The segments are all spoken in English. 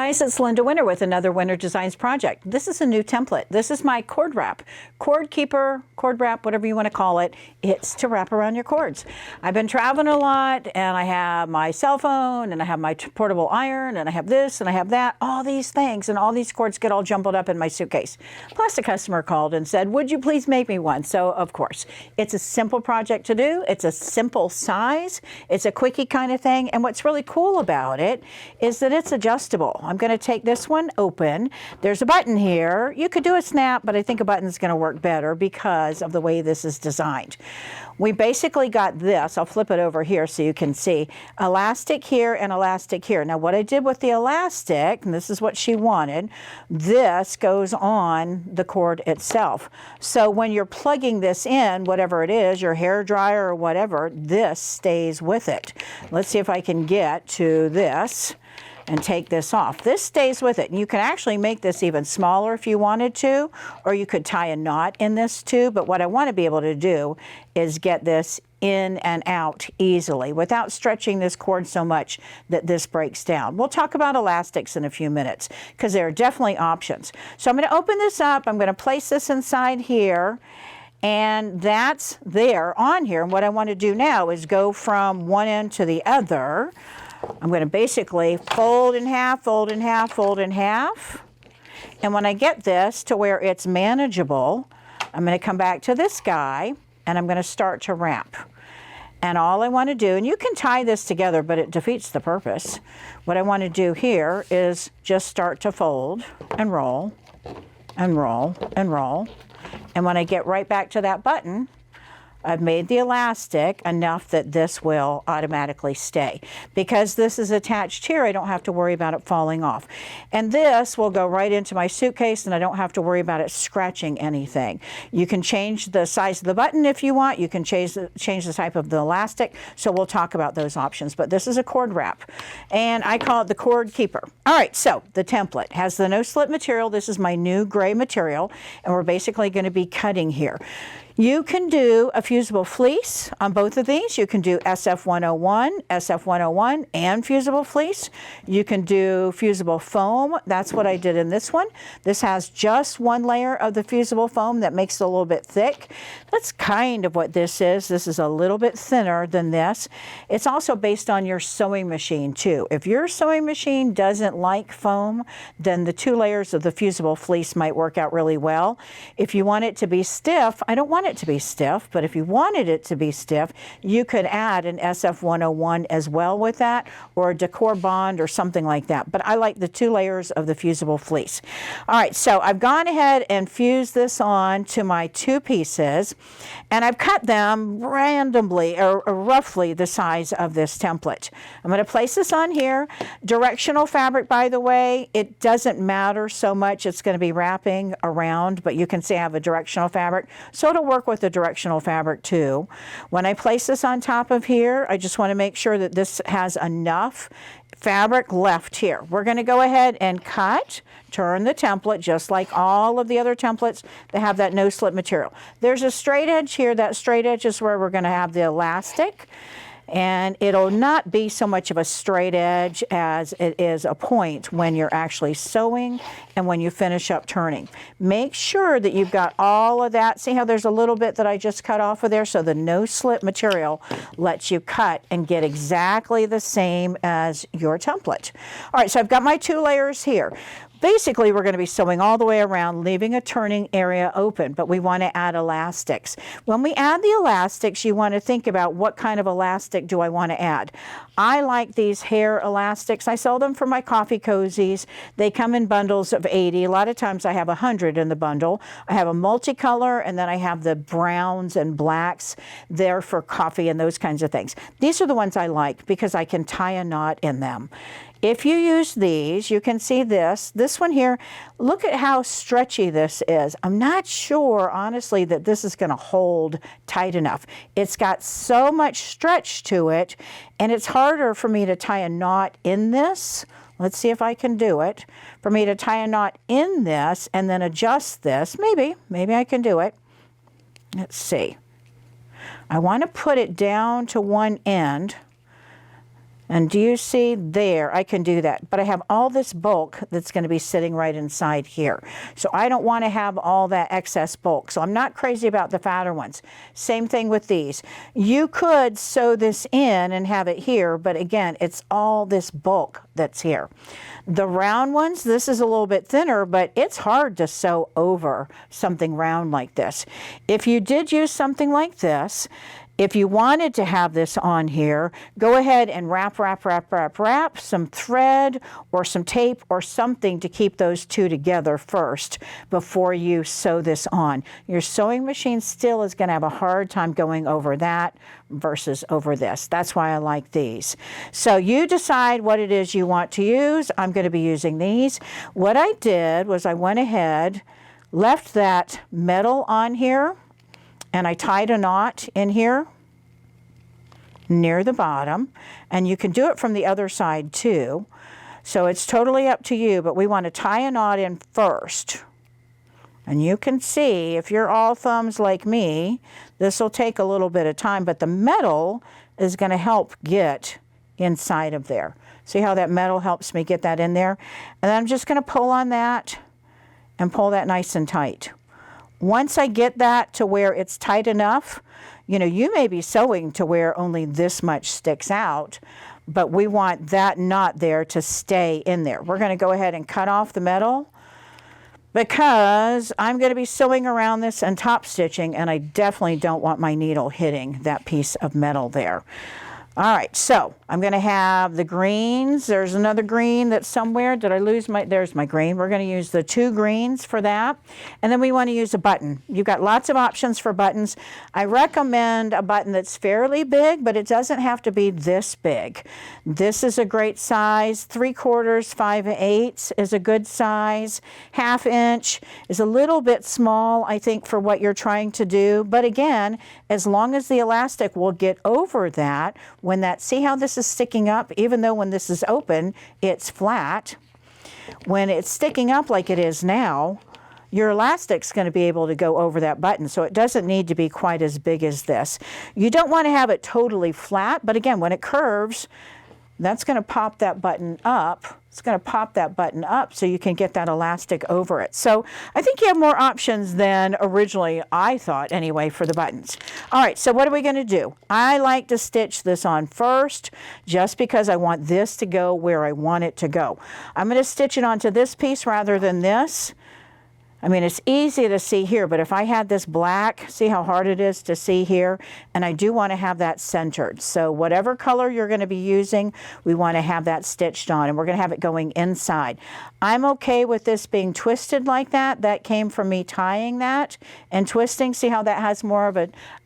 guys, it's Linda Winter with another Winter Designs project. This is a new template. This is my cord wrap, cord keeper, cord wrap, whatever you want to call it. It's to wrap around your cords. I've been traveling a lot and I have my cell phone and I have my portable iron and I have this and I have that, all these things, and all these cords get all jumbled up in my suitcase. Plus a customer called and said, would you please make me one? So of course, it's a simple project to do. It's a simple size. It's a quickie kind of thing. And what's really cool about it is that it's adjustable. I'm going to take this one open. There's a button here. You could do a snap, but I think a button is going to work better because of the way this is designed. We basically got this. I'll flip it over here so you can see. Elastic here and elastic here. Now what I did with the elastic, and this is what she wanted, this goes on the cord itself. So when you're plugging this in, whatever it is, your hair dryer or whatever, this stays with it. Let's see if I can get to this and take this off. This stays with it. And you can actually make this even smaller if you wanted to, or you could tie a knot in this too. But what I want to be able to do is get this in and out easily without stretching this cord so much that this breaks down. We'll talk about elastics in a few minutes because there are definitely options. So I'm going to open this up. I'm going to place this inside here. And that's there on here. And what I want to do now is go from one end to the other. I'm going to basically fold in half, fold in half, fold in half. And when I get this to where it's manageable, I'm going to come back to this guy and I'm going to start to wrap. And all I want to do, and you can tie this together, but it defeats the purpose. What I want to do here is just start to fold and roll and roll and roll. And when I get right back to that button, I've made the elastic enough that this will automatically stay. Because this is attached here, I don't have to worry about it falling off. And this will go right into my suitcase and I don't have to worry about it scratching anything. You can change the size of the button if you want. You can change the type of the elastic. So we'll talk about those options. But this is a cord wrap. And I call it the cord keeper. All right, so the template has the no-slip material. This is my new gray material. And we're basically going to be cutting here. You can do a fusible fleece on both of these. You can do SF101 and fusible fleece. You can do fusible foam. That's what I did in this one. This has just one layer of the fusible foam that makes it a little bit thick. That's kind of what this is. This is a little bit thinner than this. It's also based on your sewing machine too. If your sewing machine doesn't like foam, then the two layers of the fusible fleece might work out really well. If you want it to be stiff, I don't want it to be stiff, but if you wanted it to be stiff, you could add an SF101 as well with that, or a Decor Bond or something like that. But I like the two layers of the fusible fleece. All right, so I've gone ahead and fused this on to my two pieces, and I've cut them randomly or roughly the size of this template. I'm going to place this on here. Directional fabric, by the way, it doesn't matter so much. It's going to be wrapping around, but you can see I have a directional fabric, so it'll work with the directional fabric too. When I place this on top of here, I just want to make sure that this has enough fabric left here. We're going to go ahead and cut, turn the template just like all of the other templates that have that no slip material. There's a straight edge here. That straight edge is where we're going to have the elastic. And it'll not be so much of a straight edge as it is a point when you're actually sewing and when you finish up turning. Make sure that you've got all of that. See how there's a little bit that I just cut off of there? So the no slip material lets you cut and get exactly the same as your template. All right, so I've got my two layers here. Basically, we're going to be sewing all the way around, leaving a turning area open, but we want to add elastics. When we add the elastics, you want to think about what kind of elastic do I want to add. I like these hair elastics. I sell them for my coffee cozies. They come in bundles of 80. A lot of times I have 100 in the bundle. I have a multicolor, and then I have the browns and blacks there for coffee and those kinds of things. These are the ones I like because I can tie a knot in them. If you use these, you can see this one here, look at how stretchy this is. I'm not sure, honestly, that this is going to hold tight enough. It's got so much stretch to it, and it's harder for me to tie a knot in this. Let's see if I can do it. For me to tie a knot in this and then adjust this, maybe I can do it. Let's see. I want to put it down to one end. And do you see there? I can do that. But I have all this bulk that's going to be sitting right inside here. So I don't want to have all that excess bulk. So I'm not crazy about the fatter ones. Same thing with these. You could sew this in and have it here, but again, it's all this bulk that's here. The round ones, this is a little bit thinner, but it's hard to sew over something round like this. If you did use something like this, if you wanted to have this on here, go ahead and wrap some thread or some tape or something to keep those two together first before you sew this on. Your sewing machine still is going to have a hard time going over that versus over this. That's why I like these. So you decide what it is you want to use. I'm going to be using these. What I did was I went ahead, left that metal on here, and I tied a knot in here near the bottom, and you can do it from the other side too. So it's totally up to you, but we want to tie a knot in first. And you can see, if you're all thumbs like me, this will take a little bit of time, but the metal is going to help get inside of there. See how that metal helps me get that in there? And then I'm just going to pull on that and pull that nice and tight. Once I get that to where it's tight enough, you know, you may be sewing to where only this much sticks out, but we want that knot there to stay in there. We're going to go ahead and cut off the metal because I'm going to be sewing around this and top stitching, and I definitely don't want my needle hitting that piece of metal there. All right, so I'm going to have the greens. There's another green that's somewhere. Did I lose my, there's my green. We're going to use the 2 greens for that. And then we want to use a button. You've got lots of options for buttons. I recommend a button that's fairly big, but it doesn't have to be this big. This is a great size. 3/4, 5/8 is a good size. 1/2 inch is a little bit small, I think, for what you're trying to do. But again, as long as the elastic will get over that, when that, see how this is sticking up, even though when this is open, it's flat. When it's sticking up like it is now, your elastic's going to be able to go over that button, so it doesn't need to be quite as big as this. You don't want to have it totally flat, but again, when it curves, that's going to pop that button up. It's going to pop that button up so you can get that elastic over it. So I think you have more options than originally I thought anyway for the buttons. All right, so what are we going to do? I like to stitch this on first just because I want this to go where I want it to go. I'm going to stitch it onto this piece rather than this. I mean, it's easy to see here, but if I had this black, see how hard it is to see here? And I do want to have that centered. So whatever color you're going to be using, we want to have that stitched on, and we're going to have it going inside. I'm okay with this being twisted like that. That came from me tying that and twisting. See how that has more of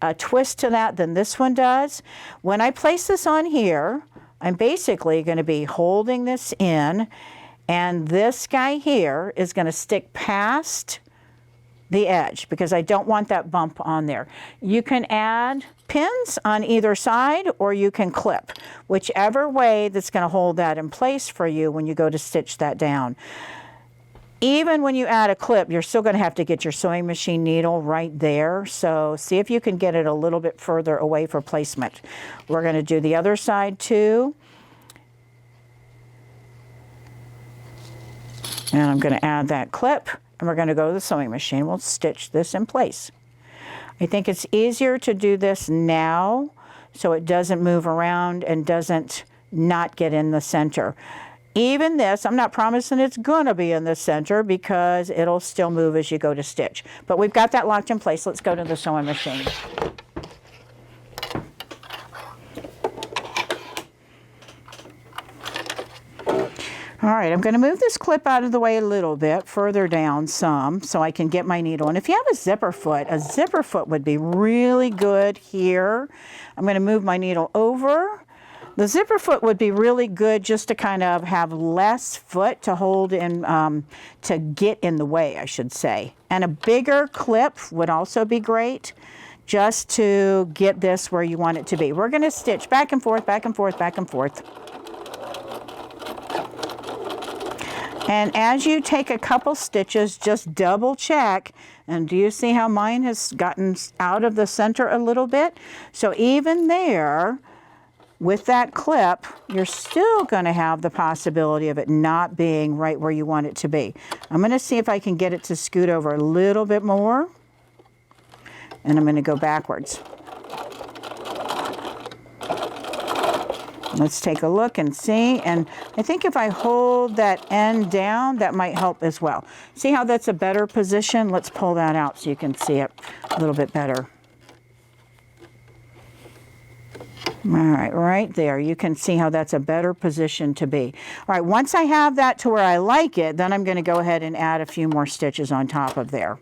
a twist to that than this one does? When I place this on here, I'm basically going to be holding this in, and this guy here is going to stick past the edge because I don't want that bump on there. You can add pins on either side or you can clip, whichever way that's going to hold that in place for you when you go to stitch that down. Even when you add a clip, you're still going to have to get your sewing machine needle right there. So see if you can get it a little bit further away for placement. We're going to do the other side too. And I'm going to add that clip, and we're going to go to the sewing machine. We'll stitch this in place. I think it's easier to do this now so it doesn't move around and doesn't not get in the center. Even this, I'm not promising it's going to be in the center because it'll still move as you go to stitch. But we've got that locked in place. Let's go to the sewing machine. All right, I'm going to move this clip out of the way a little bit, further down some, so I can get my needle. And if you have a zipper foot would be really good here. I'm going to move my needle over. The zipper foot would be really good just to kind of have less foot to hold in, to get in the way, I should say. And a bigger clip would also be great, just to get this where you want it to be. We're going to stitch back and forth, back and forth, back and forth. And as you take a couple stitches, just double check. And do you see how mine has gotten out of the center a little bit? So even there, with that clip, you're still going to have the possibility of it not being right where you want it to be. I'm going to see if I can get it to scoot over a little bit more. And I'm going to go backwards. Let's take a look and see. And I think if I hold that end down, that might help as well. See how that's a better position? Let's pull that out so you can see it a little bit better. All right, right there. You can see how that's a better position to be. All right, once I have that to where I like it, then I'm going to go ahead and add a few more stitches on top of there.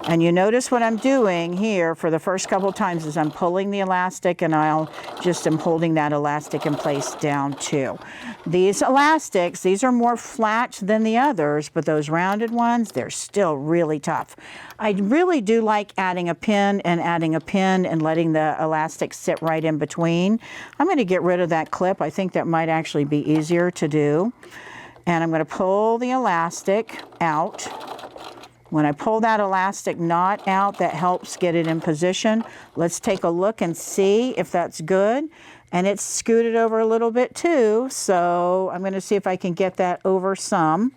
And you notice what I'm doing here for the first couple of times is I'm pulling the elastic, and I'll just am holding that elastic in place down too. These elastics, these are more flat than the others, but those rounded ones, they're still really tough. I really do like adding a pin and letting the elastic sit right in between. I'm going to get rid of that clip. I think that might actually be easier to do. And I'm going to pull the elastic out. When I pull that elastic knot out, that helps get it in position. Let's take a look and see if that's good. And it's scooted over a little bit too, so I'm going to see if I can get that over some.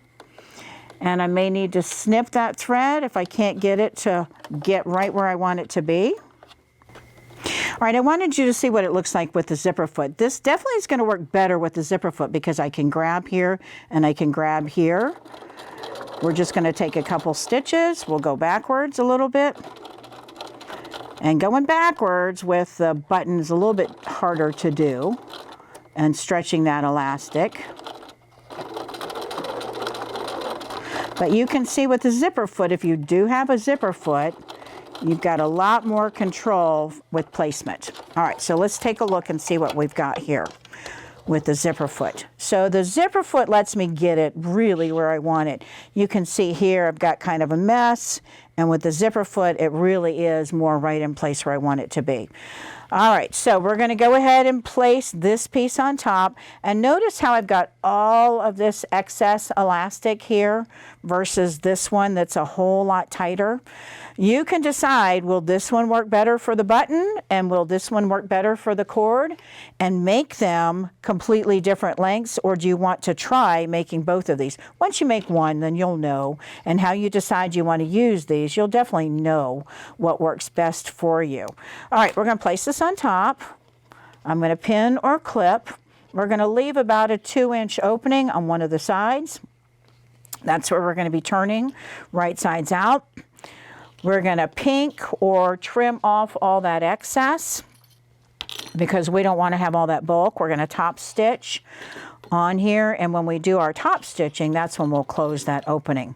And I may need to snip that thread if I can't get it to get right where I want it to be. All right, I wanted you to see what it looks like with the zipper foot. This definitely is going to work better with the zipper foot because I can grab here and I can grab here. We're just going to take a couple stitches. We'll go backwards a little bit. And going backwards with the button is a little bit harder to do. And stretching that elastic. But you can see with the zipper foot, if you do have a zipper foot, you've got a lot more control with placement. All right, so let's take a look and see what we've got here with the zipper foot. So the zipper foot lets me get it really where I want it. You can see here I've got kind of a mess, and with the zipper foot it really is more right in place where I want it to be. All right, so we're going to go ahead and place this piece on top, and notice how I've got all of this excess elastic here versus this one that's a whole lot tighter. You can decide, will this one work better for the button and will this one work better for the cord, and make them completely different lengths, or do you want to try making both of these? Once you make one, then you'll know, and how you decide you want to use these, you'll definitely know what works best for you. All right, we're going to place this on top. I'm going to pin or clip. We're going to leave about a 2-inch opening on one of the sides. That's where we're going to be turning right sides out. We're going to pink or trim off all that excess because we don't want to have all that bulk. We're going to top stitch on here, and when we do our top stitching, that's when we'll close that opening.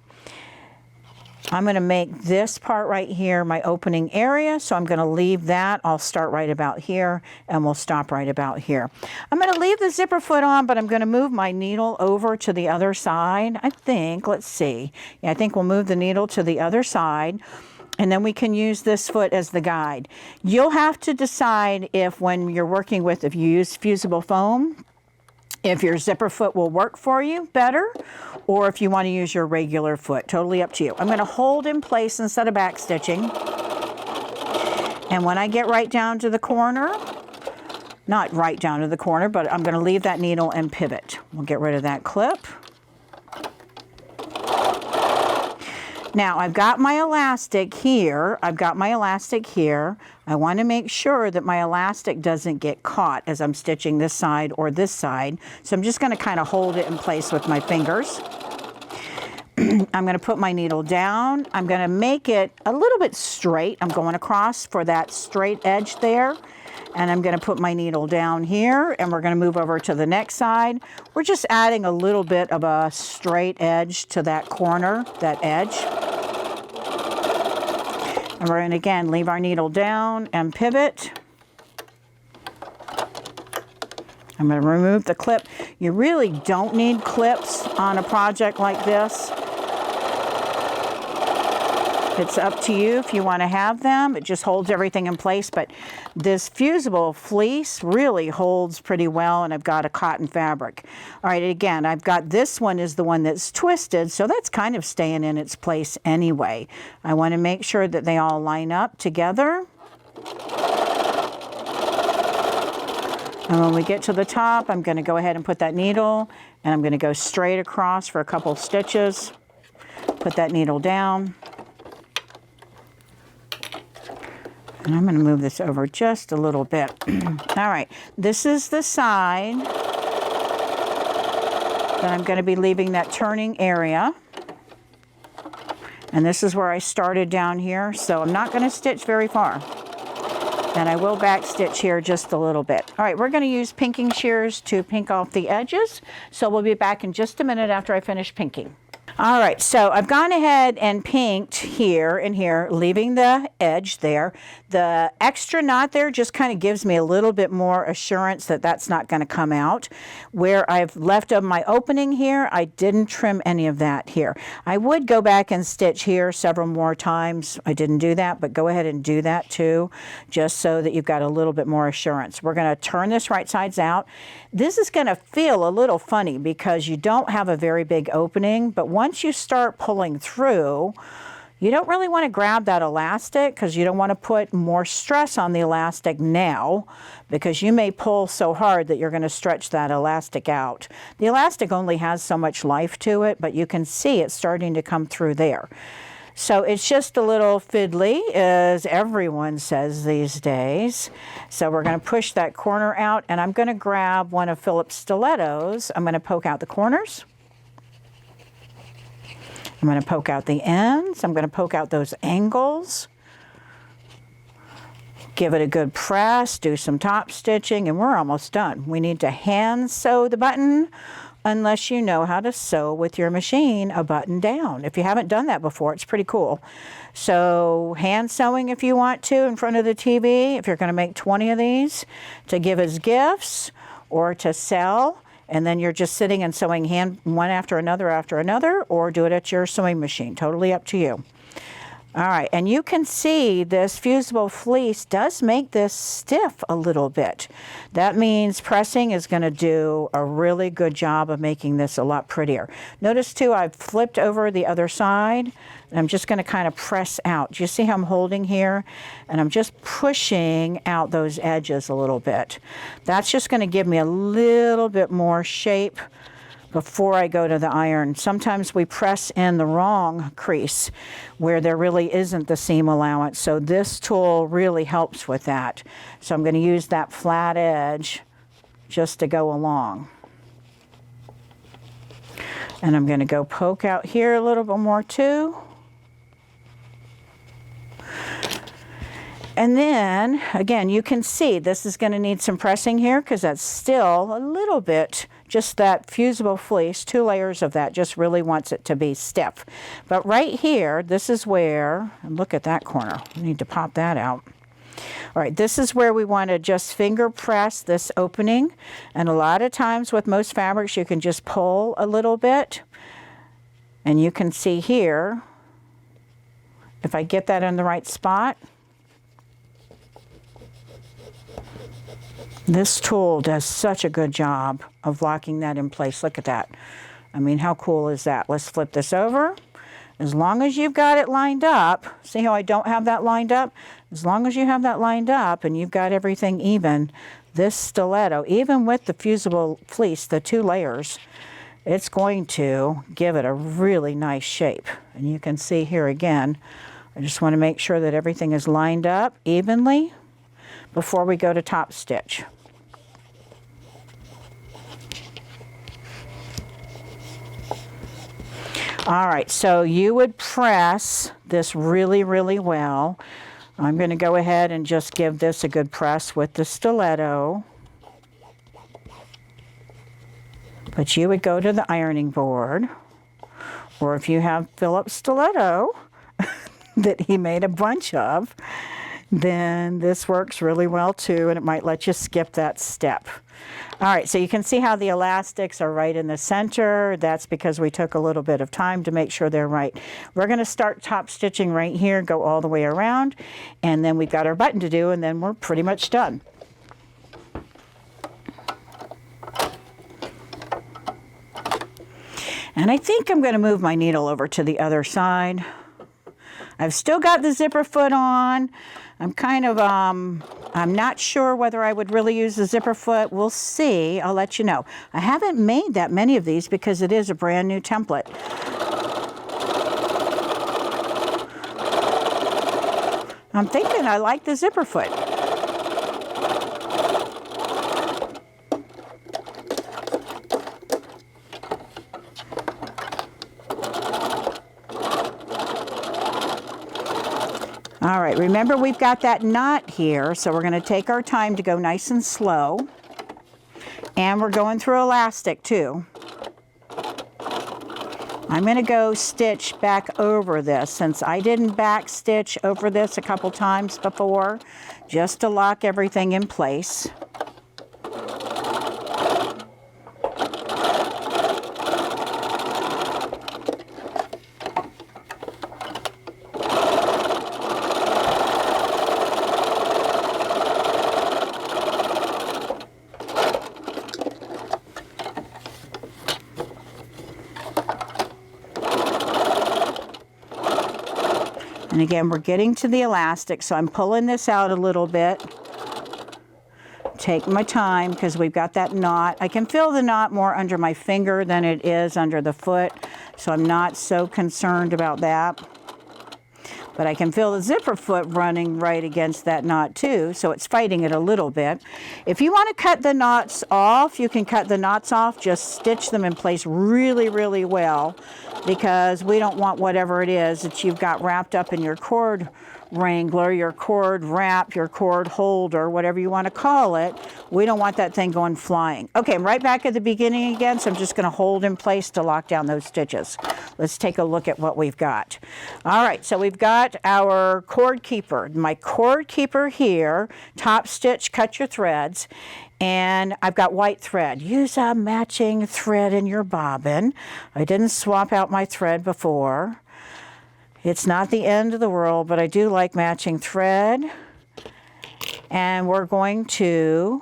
I'm going to make this part right here my opening area, so I'm going to leave that. I'll start right about here, and we'll stop right about here. I'm going to leave the zipper foot on, but I'm going to move my needle over to the other side, I think. Let's see. Yeah, I think we'll move the needle to the other side, and then we can use this foot as the guide. You'll have to decide if when you're working with, if you use fusible foam, if your zipper foot will work for you better, or if you want to use your regular foot. Totally up to you. I'm going to hold in place instead of back stitching. And when I get right down to the corner, not right down to the corner, but I'm going to leave that needle and pivot. We'll get rid of that clip. Now I've got my elastic here. I want to make sure that my elastic doesn't get caught as I'm stitching this side or this side. So I'm just going to kind of hold it in place with my fingers. I'm going to put my needle down. I'm going to make it a little bit straight. I'm going across for that straight edge there. And I'm going to put my needle down here, and we're going to move over to the next side. We're just adding a little bit of a straight edge to that corner, that edge. And we're going to, again, leave our needle down and pivot. I'm going to remove the clip. You really don't need clips on a project like this. It's up to you if you want to have them. It just holds everything in place, but this fusible fleece really holds pretty well, and I've got a cotton fabric. All right, again, I've got this one is the one that's twisted, so that's kind of staying in its place anyway. I want to make sure that they all line up together. And when we get to the top, I'm going to go ahead and put that needle, and I'm going to go straight across for a couple of stitches. Put that needle down. And I'm going to move this over just a little bit. All right, this is the side that I'm going to be leaving that turning area. And this is where I started down here, so I'm not going to stitch very far. And I will back stitch here just a little bit. All right, we're going to use pinking shears to pink off the edges. So we'll be back in just a minute after I finish pinking. All right, so I've gone ahead and pinked here and here, leaving the edge there. The extra knot there just kind of gives me a little bit more assurance that that's not going to come out. Where I've left of my opening here, I didn't trim any of that here. I would go back and stitch here several more times. I didn't do that, but go ahead and do that too, just so that you've got a little bit more assurance. We're going to turn this right sides out. This is going to feel a little funny because you don't have a very big opening, but once you start pulling through, you don't really want to grab that elastic because you don't want to put more stress on the elastic now, because you may pull so hard that you're going to stretch that elastic out. The elastic only has so much life to it, but you can see it starting to come through there. So it's just a little fiddly, as everyone says these days. So we're going to push that corner out, and I'm going to grab one of Philip's stilettos. I'm going to poke out the corners. I'm going to poke out the ends. I'm going to poke out those angles. Give it a good press, do some top stitching, and we're almost done. We need to hand sew the button, unless you know how to sew with your machine a button down. If you haven't done that before, it's pretty cool. So hand sewing if you want to in front of the TV, if you're going to make 20 of these to give as gifts or to sell, and then you're just sitting and sewing hand one after another, or do it at your sewing machine. Totally up to you. All right, and you can see this fusible fleece does make this stiff a little bit. That means pressing is going to do a really good job of making this a lot prettier. Notice too, I've flipped over the other side, and I'm just going to kind of press out. Do you see how I'm holding here? And I'm just pushing out those edges a little bit. That's just going to give me a little bit more shape before I go to the iron. Sometimes we press in the wrong crease where there really isn't the seam allowance. So this tool really helps with that. So I'm going to use that flat edge just to go along. And I'm going to go poke out here a little bit more too. And then, again, you can see this is going to need some pressing here because that's still a little bit, just that fusible fleece, 2 layers of that just really wants it to be stiff. But right here, this is where, and look at that corner, we need to pop that out. All right, this is where we want to just finger press this opening. And a lot of times with most fabrics, you can just pull a little bit. And you can see here, if I get that in the right spot, this tool does such a good job of locking that in place. Look at that. I mean, how cool is that? Let's flip this over. As long as you've got it lined up, see how I don't have that lined up? As long as you have that lined up and you've got everything even, this stiletto, even with the fusible fleece, the 2 layers, it's going to give it a really nice shape. And you can see here again, I just want to make sure that everything is lined up evenly before we go to top stitch. All right, so you would press this really, really well. I'm going to go ahead and just give this a good press with the stiletto. But you would go to the ironing board, or if you have Philip's stiletto that he made a bunch of, then this works really well too, and it might let you skip that step. All right, so you can see how the elastics are right in the center. That's because we took a little bit of time to make sure they're right. We're going to start top stitching right here, go all the way around, and then we've got our button to do, and then we're pretty much done. And I think I'm going to move my needle over to the other side. I've still got the zipper foot on. I'm kind of I'm not sure whether I would really use the zipper foot. We'll see. I'll let you know. I haven't made that many of these because it is a brand new template. I'm thinking I like the zipper foot. All right, remember we've got that knot here, so we're going to take our time to go nice and slow. And we're going through elastic too. I'm going to go stitch back over this since I didn't back stitch over this a couple times before, just to lock everything in place. And again, we're getting to the elastic, so I'm pulling this out a little bit. Take my time because we've got that knot. I can feel the knot more under my finger than it is under the foot, so I'm not so concerned about that. But I can feel the zipper foot running right against that knot too, so it's fighting it a little bit. If you want to cut the knots off, you can cut the knots off, just stitch them in place really, really well, because we don't want whatever it is that you've got wrapped up in your cord wrangler, your cord wrap, your cord holder, whatever you want to call it. We don't want that thing going flying. Okay, I'm right back at the beginning again, so I'm just going to hold in place to lock down those stitches. Let's take a look at what we've got. All right, so we've got our cord keeper. My cord keeper here, top stitch, cut your threads. And I've got white thread. Use a matching thread in your bobbin. I didn't swap out my thread before. It's not the end of the world, but I do like matching thread. And we're going to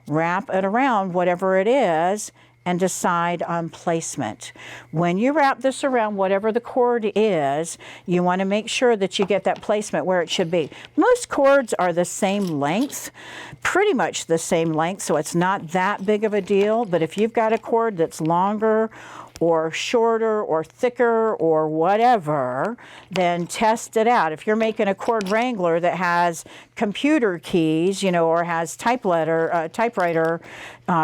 wrap it around whatever it is and decide on placement. When you wrap this around whatever the cord is, you want to make sure that you get that placement where it should be. Most cords are the same length, pretty much the same length, so it's not that big of a deal. But if you've got a cord that's longer or shorter or thicker or whatever, then test it out. If you're making a cord wrangler that has computer keys, you know, or has typewriter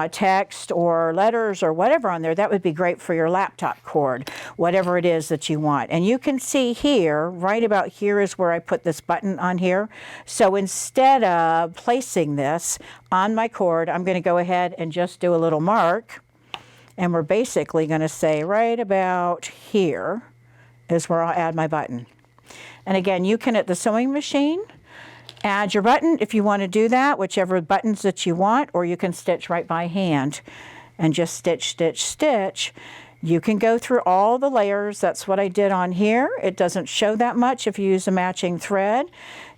text or letters or whatever on there, that would be great for your laptop cord, whatever it is that you want. And you can see here, right about here is where I put this button on here. So instead of placing this on my cord, I'm going to go ahead and just do a little mark. And we're basically going to say right about here is where I'll add my button. And again, you can at the sewing machine add your button if you want to do that, whichever buttons that you want, or you can stitch right by hand and just stitch, stitch, stitch. You can go through all the layers. That's what I did on here. It doesn't show that much if you use a matching thread.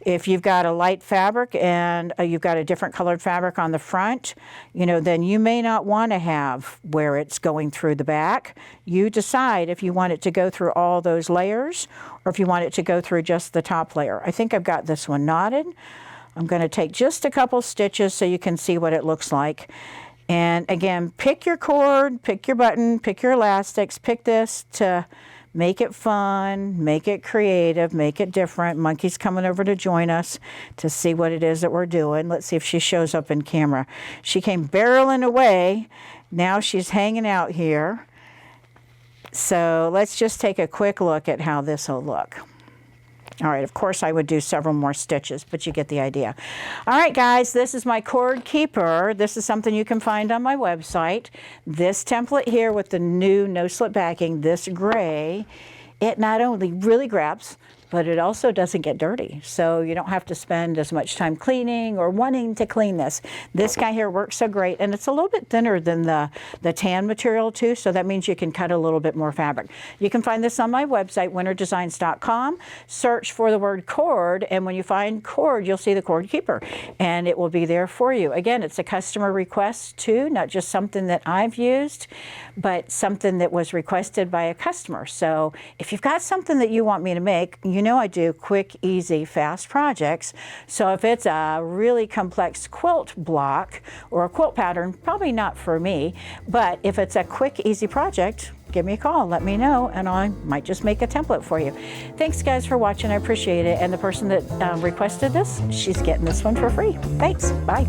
If you've got a light fabric and you've got a different colored fabric on the front, you know, then you may not want to have where it's going through the back. You decide if you want it to go through all those layers or if you want it to go through just the top layer. I think I've got this one knotted. I'm going to take just a couple stitches so you can see what it looks like. And again, pick your cord, pick your button, pick your elastics, pick this to make it fun, make it creative, make it different. Monkey's coming over to join us to see what it is that we're doing. Let's see if she shows up in camera. She came barreling away. Now she's hanging out here. So let's just take a quick look at how this will look. All right, of course I would do several more stitches, but you get the idea. All right, guys, this is my cord keeper. This is something you can find on my website. This template here with the new no-slip backing, this gray, it not only really grabs, but it also doesn't get dirty. So you don't have to spend as much time cleaning or wanting to clean this. This guy here works so great, and it's a little bit thinner than the tan material too, so that means you can cut a little bit more fabric. You can find this on my website, winterdesigns.com. Search for the word cord, and when you find cord, you'll see the cord keeper, and it will be there for you. Again, it's a customer request too, not just something that I've used, but something that was requested by a customer. So if you've got something that you want me to make, you know I do quick, easy, fast projects. So if it's a really complex quilt block or a quilt pattern, probably not for me. But if it's a quick, easy project, give me a call, let me know, and I might just make a template for you. Thanks guys for watching, I appreciate it. And the person that requested this, she's getting this one for free. Thanks, bye.